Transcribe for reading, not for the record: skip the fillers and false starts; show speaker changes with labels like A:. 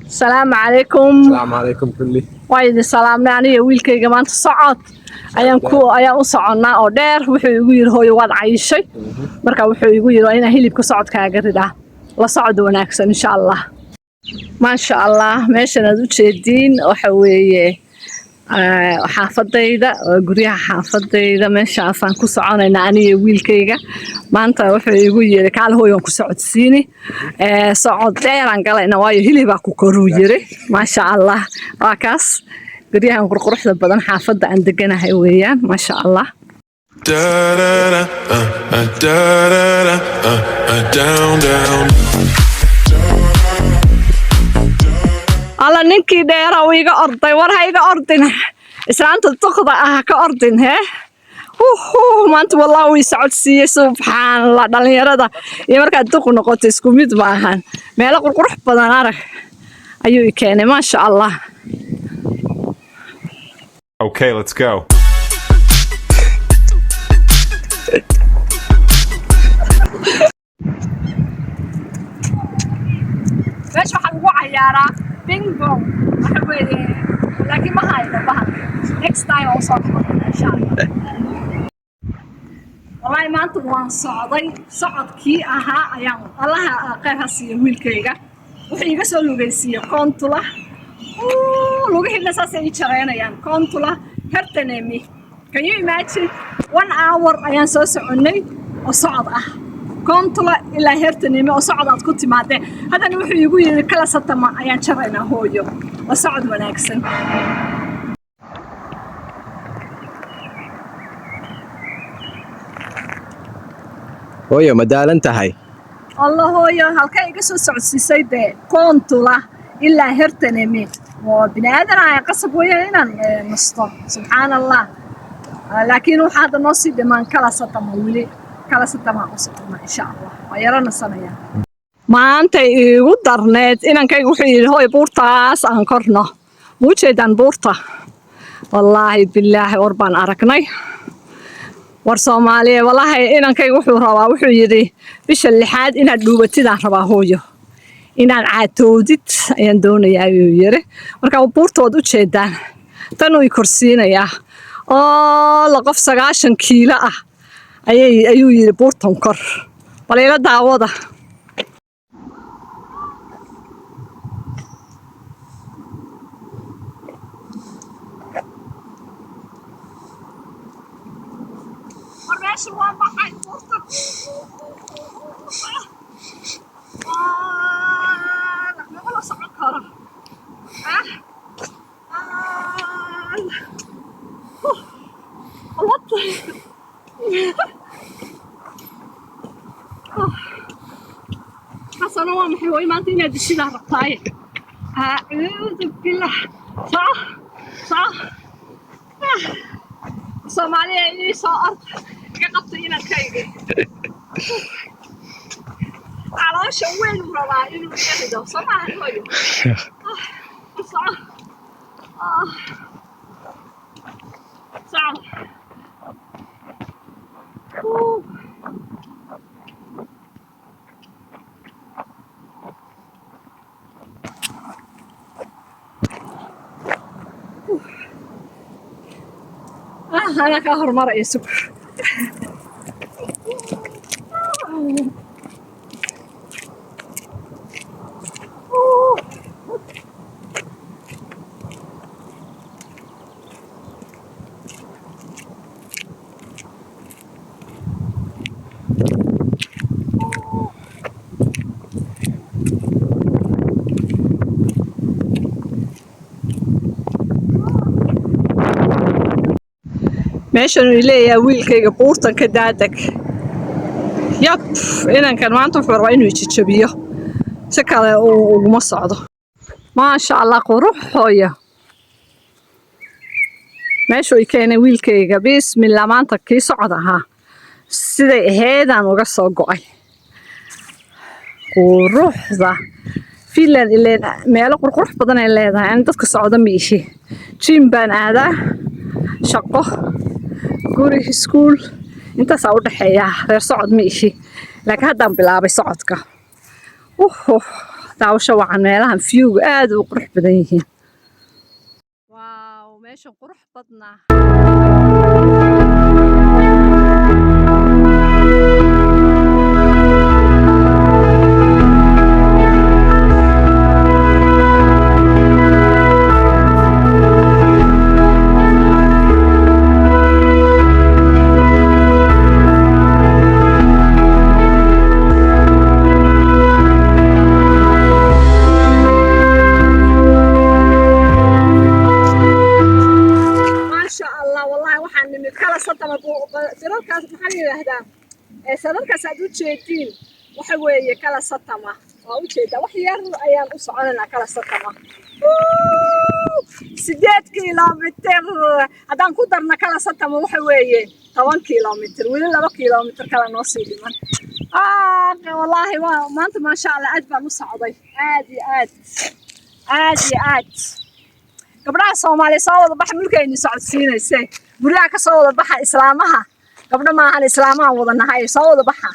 A: السلام عليكم.
B: السلام عليكم كلي.
A: وايد السلام أنا ويلكيga maanta socod ayaan u soconaa oo dheer wuxuu igu yiri hooyo waad cayishay marka wuxuu igu yiri inaan hilibka socodkaaga ridaa la socod wanaagsan insha Allah ma sha Allah meeshan aad u jeediin waxa weeye xaafadayda guriyaha xaafadayda meeshaasaan ku soconaynaa aniga wiilkayga maanta wuxuu igu yiri kaal hooyon ku socodsiini socod dheeraan galayna waayo hilibaa ku koruu yiri ma sha Allah waa kaas guriyahan qurquruxda badan xaafadda aan deganahay weeyaan ma sha Allah alla ninkii dheera uu iga orday war ha iga ordin islaanta duqda ah ka ordin maanta wallahi way socodsiiyay subxaanallah dhalinyarada iyo markaa duq noqoto isku mid ma ahan meel qurqurux badan arag ayuu i keenay ma sha Allah.
C: Okay, let's go.
A: meesha waxaan ugu cayaaraa bingo waxa weeye laakiin ma hayno bahal next time oo soo noqon insha Allah. wallahi maanta waan socday socodkii ahaa ayaan allaha qeyr ha siiyo wiilkayga wuxuu iga soo lugaysiiyay Kontula lugihiina saasay i jareynayaan Kontula Hertanemi. Can you imagine 1 hour ayaan soo soconay oo socod ah Kontula ilaa Hertanemi oo socod aad ku timaadeen haddana wuxuu igu yiri kala satama ayaan jaraynaa hooyo waa socod wanaagsan.
B: hooyo ma daalan tahay
A: Allah hooyo halka iga soo socodsiisay Kontula ilaa Hertanemi waa binaadana ay qasab weeyaan inaan nasto subxaanallah laakiin waxa hadda noo sii dhiman kala satama wili kala satama usocona insha Allah waa yarana sanaya maanta igu darneed inankaygu wuxuu yiri hooyo buurtaas aan korno muujeedaan buurta wallahi billahi warbaan aragnay war Soomaaliya wallahi inankaygu wuxuu rabaa wuxuu yiri bisha 6aad inaad dhuubatidaan rabaa hooyo inaan caatoodid ayaan doonayaa ayuu yiri marka buurtood u jeedaan tan uu korsiinayaa oo la qof 90 kiilo ah ayuu yiri buurtan kor waleela daawada warmeesha waa maxay buurtan la socon karo حسنا ما محي ما انت نادي شي له رقاي اعوذ بالله صح Soomaaliya inay soo ard ka qabtay inaan kayga caloosha weyn u rabaa inuu yeelo Soomaaliya صح أنا كهر مرة يسكر meeshan uu leeyahay wiilkayga buurtan ka daadag yab inankan maanta wuxuu rabaa inuu jijabiyo si kale uguma socdo ma sha Allah qurux hooyo meesha uu keenay wiilkayga bismillah maanta kii socod ahaa siday ahaydaan uga soo go'ay quruxda filan ileen meel qurqurux badan ay leedahay aan dadka socdo miishi jim baan aadaa shaqo guri school inta saa u dhaxeeya reer socod miishi laakiin haddaan bilaabay socodka daawasho wacan meelahan viewga aad u qurux badan yihiin waaw meeshan qurux badnaa سلالكاس maxaa la yiraahdaa سلالكاas aad u jeedin waxa weeye kala satama waa u jeedaa wax yar ayaan u soconaa kala satama 8 kiiloomitir hadaan ku darna kala satama waxa weeye 10 kiiloomitir weli 2 kiiloomitir kala noo sii dhiman wallaahi waa maanta ma sha Allah aad baan u socday aad gabdhaha Soomaaliyeed soo wada bax mulkayni socodsiinaysay guriga ka soo wada baxa islaamaha gabdha ma ahan islaamaha wada nahay soo wada baxa